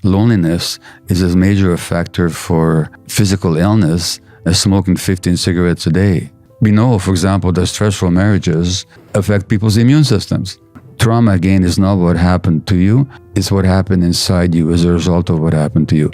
loneliness is as major a factor for physical illness as smoking 15 cigarettes a day. We know, for example, that stressful marriages affect people's immune systems. Trauma, again, is not what happened to you, it's what happened inside you as a result of what happened to you.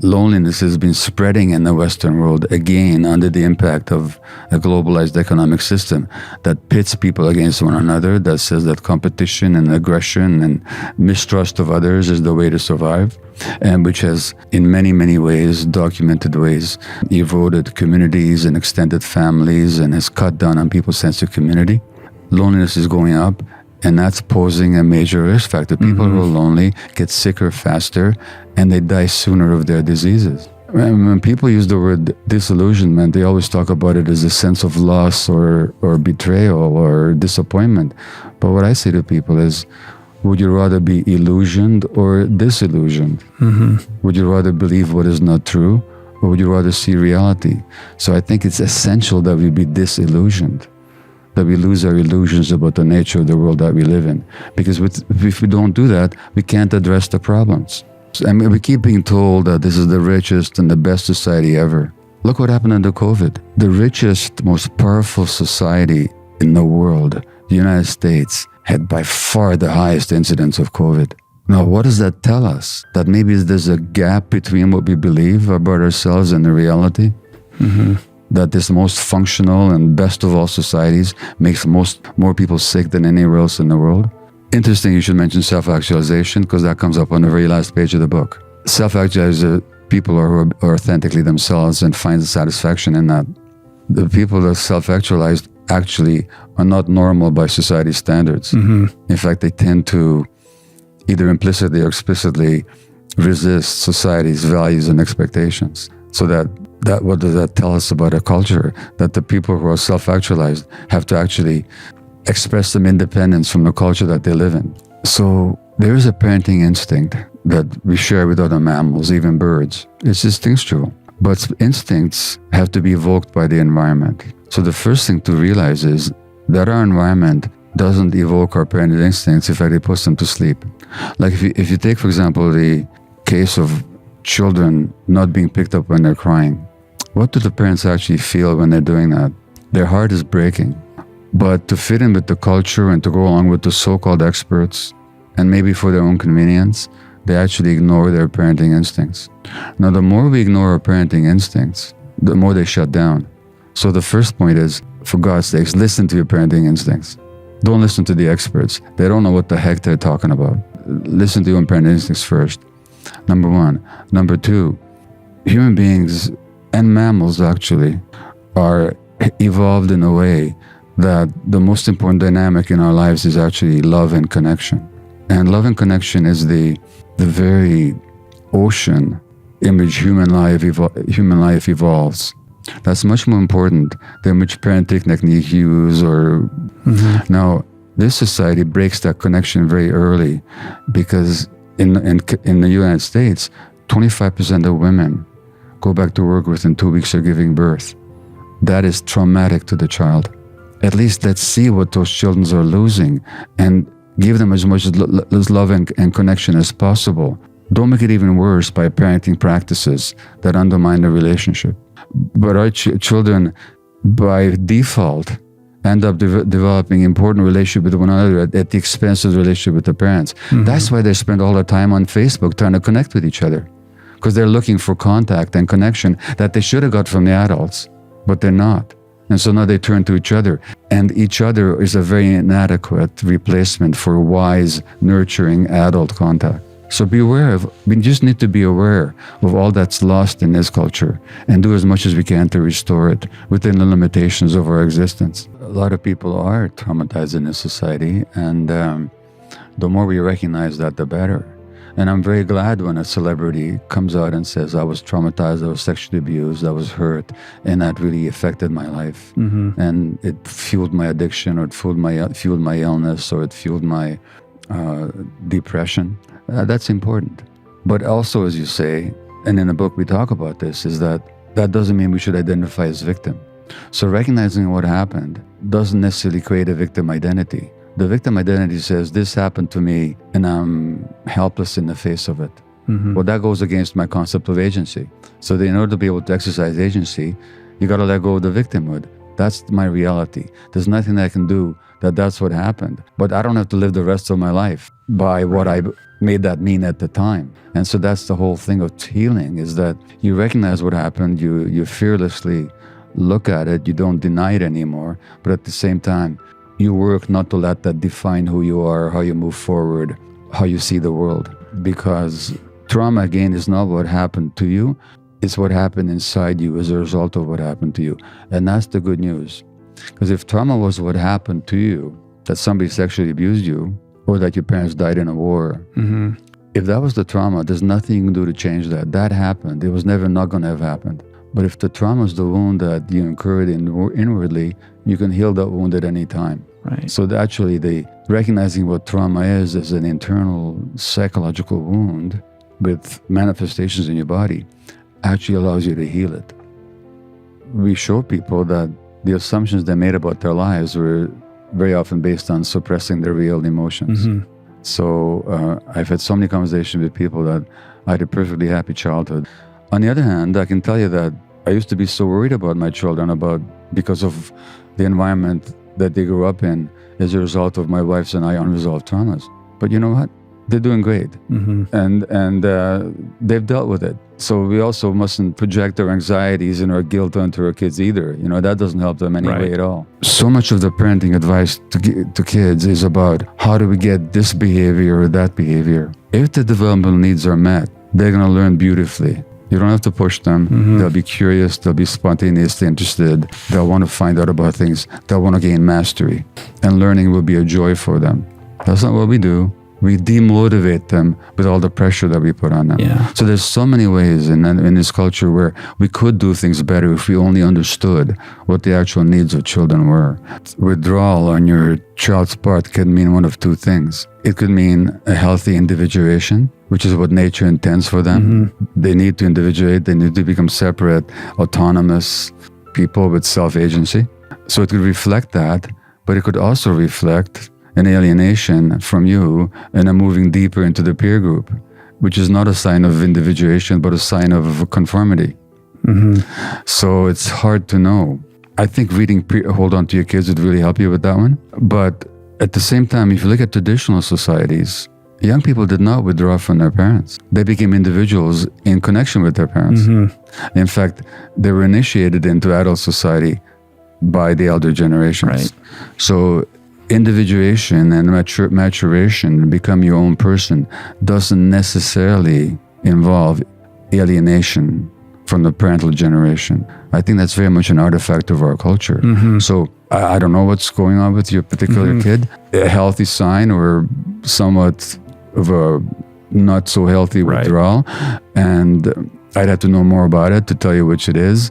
Loneliness has been spreading in the Western world, again, under the impact of a globalized economic system that pits people against one another, that says that competition and aggression and mistrust of others is the way to survive, and which has, in many, many ways, documented ways, eroded communities and extended families and has cut down on people's sense of community. Loneliness is going up, and that's posing a major risk factor. People who are lonely get sicker faster, and they die sooner of their diseases. When people use the word disillusionment, they always talk about it as a sense of loss or betrayal or disappointment. But what I say to people is, would you rather be illusioned or disillusioned? Would you rather believe what is not true, or would you rather see reality? So I think it's essential that we be disillusioned, that we lose our illusions about the nature of the world that we live in. Because if we don't do that, we can't address the problems. And we keep being told that this is the richest and the best society ever. Look what happened under COVID. The richest, most powerful society in the world, the United States, had by far the highest incidence of COVID. Now, what does that tell us? That maybe there's a gap between what we believe about ourselves and the reality? That this most functional and best of all societies makes more people sick than anywhere else in the world? Interesting you should mention self-actualization, because that comes up on the very last page of the book. Self-actualized people are authentically themselves and find satisfaction in that. The people that are self-actualized actually are not normal by society's standards. In fact, they tend to either implicitly or explicitly resist society's values and expectations. So that what does that tell us about a culture? That the people who are self-actualized have to actually express some independence from the culture that they live in. So there is a parenting instinct that we share with other mammals, even birds. It's instinctual. But instincts have to be evoked by the environment. So the first thing to realize is that our environment doesn't evoke our parenting instincts. In fact, it puts them to sleep. Like if you take, for example, the case of children not being picked up when they're crying, what do the parents actually feel when they're doing that? Their heart is breaking. But to fit in with the culture and to go along with the so-called experts, and maybe for their own convenience, they actually ignore their parenting instincts. Now, the more we ignore our parenting instincts, the more they shut down. So the first point is, for God's sakes, listen to your parenting instincts. Don't listen to the experts. They don't know what the heck they're talking about. Listen to your own parenting instincts first. Number one. Number two, human beings and mammals actually are evolved in a way that the most important dynamic in our lives is actually love and connection. And love and connection is the very ocean in which human life evolves. That's much more important than which parenting technique you use or... Now, this society breaks that connection very early because in the United States, 25% of women go back to work within 2 weeks of giving birth. That is traumatic to the child. At least let's see what those children are losing and give them as much love and connection as possible. Don't make it even worse by parenting practices that undermine the relationship. But our children, by default, end up developing important relationship with one another at the expense of the relationship with the parents. That's why they spend all their time on Facebook trying to connect with each other, because they're looking for contact and connection that they should have got from the adults, but they're not. And so now they turn to each other, and each other is a very inadequate replacement for wise, nurturing adult contact. So we just need to be aware of all that's lost in this culture and do as much as we can to restore it within the limitations of our existence. A lot of people are traumatized in this society, and the more we recognize that, the better. And I'm very glad when a celebrity comes out and says, I was traumatized, I was sexually abused, I was hurt, and that really affected my life. And it fueled my addiction, or it fueled my illness, or it fueled my depression. That's important. But also, as you say, and in the book we talk about this, is that doesn't mean we should identify as victim. So recognizing what happened doesn't necessarily create a victim identity. The victim identity says, this happened to me and I'm helpless in the face of it. Well, that goes against my concept of agency. So in order to be able to exercise agency, you got to let go of the victimhood. That's my reality. There's nothing I can do that's what happened. But I don't have to live the rest of my life by what I made that mean at the time. And so that's the whole thing of healing, is that you recognize what happened, you fearlessly look at it, you don't deny it anymore, but at the same time, you work not to let that define who you are, how you move forward, how you see the world. Because trauma, again, is not what happened to you, it's what happened inside you as a result of what happened to you. And that's the good news. Because if trauma was what happened to you, that somebody sexually abused you, or that your parents died in a war, if that was the trauma, there's nothing you can do to change that. That happened. It was never not going to have happened. But if the trauma is the wound that you incurred inwardly, you can heal that wound at any time. Right. So actually, the recognizing what trauma is an internal psychological wound with manifestations in your body actually allows you to heal it. We show people that the assumptions they made about their lives were very often based on suppressing their real emotions. So I've had so many conversations with people that I had a perfectly happy childhood. On the other hand, I can tell you that I used to be so worried about my children because of the environment that they grew up in as a result of my wife's and I unresolved traumas. But you know what? They're doing great. And they've dealt with it. So we also mustn't project our anxieties and our guilt onto our kids either. You know, that doesn't help them any way at all. So much of the parenting advice to kids is about how do we get this behavior or that behavior. If the developmental needs are met, they're going to learn beautifully. You don't have to push them. They'll be curious. They'll be spontaneously interested. They'll want to find out about things. They'll want to gain mastery. And learning will be a joy for them. That's not what we do. We demotivate them with all the pressure that we put on them. So there's so many ways in this culture where we could do things better if we only understood what the actual needs of children were. Withdrawal on your child's part can mean one of two things. It could mean a healthy individuation, which is what nature intends for them. They need to individuate. They need to become separate, autonomous people with self-agency. So it could reflect that, but it could also reflect an alienation from you and a moving deeper into the peer group, which is not a sign of individuation, but a sign of conformity. So it's hard to know. I think reading Hold On to Your Kids would really help you with that one. But at the same time, if you look at traditional societies, young people did not withdraw from their parents. They became individuals in connection with their parents. In fact, they were initiated into adult society by the elder generations. So individuation and maturation, become your own person, doesn't necessarily involve alienation from the parental generation. I think that's very much an artifact of our culture. So I don't know what's going on with your particular kid, a healthy sign or somewhat of a not so healthy withdrawal. And I'd have to know more about it to tell you which it is.